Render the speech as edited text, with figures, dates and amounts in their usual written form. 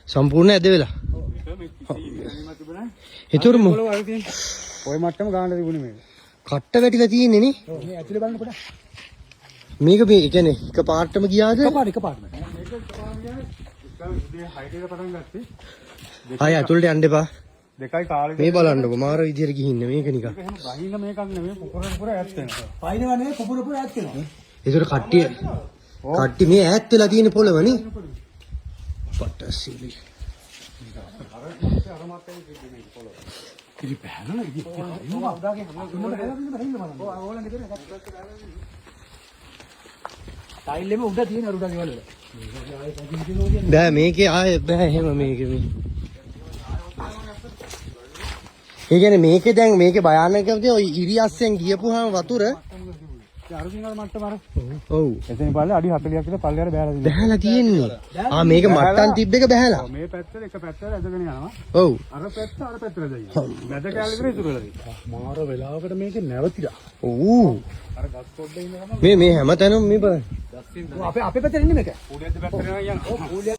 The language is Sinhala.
සම්පූර්ණ ඇද වෙලා. ඒතර ඔය මට්ටම ගානට තිබුණේ මේක. කට්ට වැටිලා තියෙන්නේ නේ. ඔව් මේ ඇතුලේ බලන්න පොඩ. මේක මේ කියන්නේ එක පාර්ට්ටම ගියාද? එක පාට. මේක හයිට් එක පටන් ගත්තේ. ආය ඇතුළට යන්න එපා. දෙකයි කාලේ මේ බලන්නකෝ මාර විදියට ගිහින් මේක නිකන්. එහෙම බහින්න මේකක් නෙමෙයි පුපුර ඈත් වෙනවා. බහිනවා නෙමෙයි පුපුර ඈත් වෙනවා. ඒතර කට්ටිය මේ ඈත් වෙලා තියෙන පොළව නේ. පටසිලි. ඉරි බහනලා ඉරි. ඒක උදාගේ බලන්න. ඔව් ඕලන් ගෙදර ටයිල් එම උඩ තියෙන උඩගේ වල. බෑ මේකේ ආයේ බෑ එහෙම මේකේ මේ. ඒ කියන්නේ මේකේ දැන් මේකේ භයානකකදී ඔය ඉරියස්සෙන් ගියපුවාම වතුර අර සිංහල මට්ටම අර. ඔව්. එතෙන් බලලා අඩි 40ක් විතර පල්ලෙහාට බහැලා තියෙන්නේ. මේක මට්ටම් තිබ්බ එක බහැලා. ඔව් මේ පැත්තට එක පැත්තට ඇදගෙන යනවා. ඔව්. අර පැත්තට දැයියා. මැද කැලේ විතර ඉතුරු වෙලා තියෙනවා. මාර වෙලාවකට මේක නැවතිලා. ඔව්. අර ගස් පොඩ්ඩේ ඉන්න ගමන් මේ හැමතැනම මේ බලන්න. අපේ පැත්තට ඉන්නේ මේක. ඌඩියද්ද පැත්තට යනවා කියන්නේ. ඔව් ඌඩිය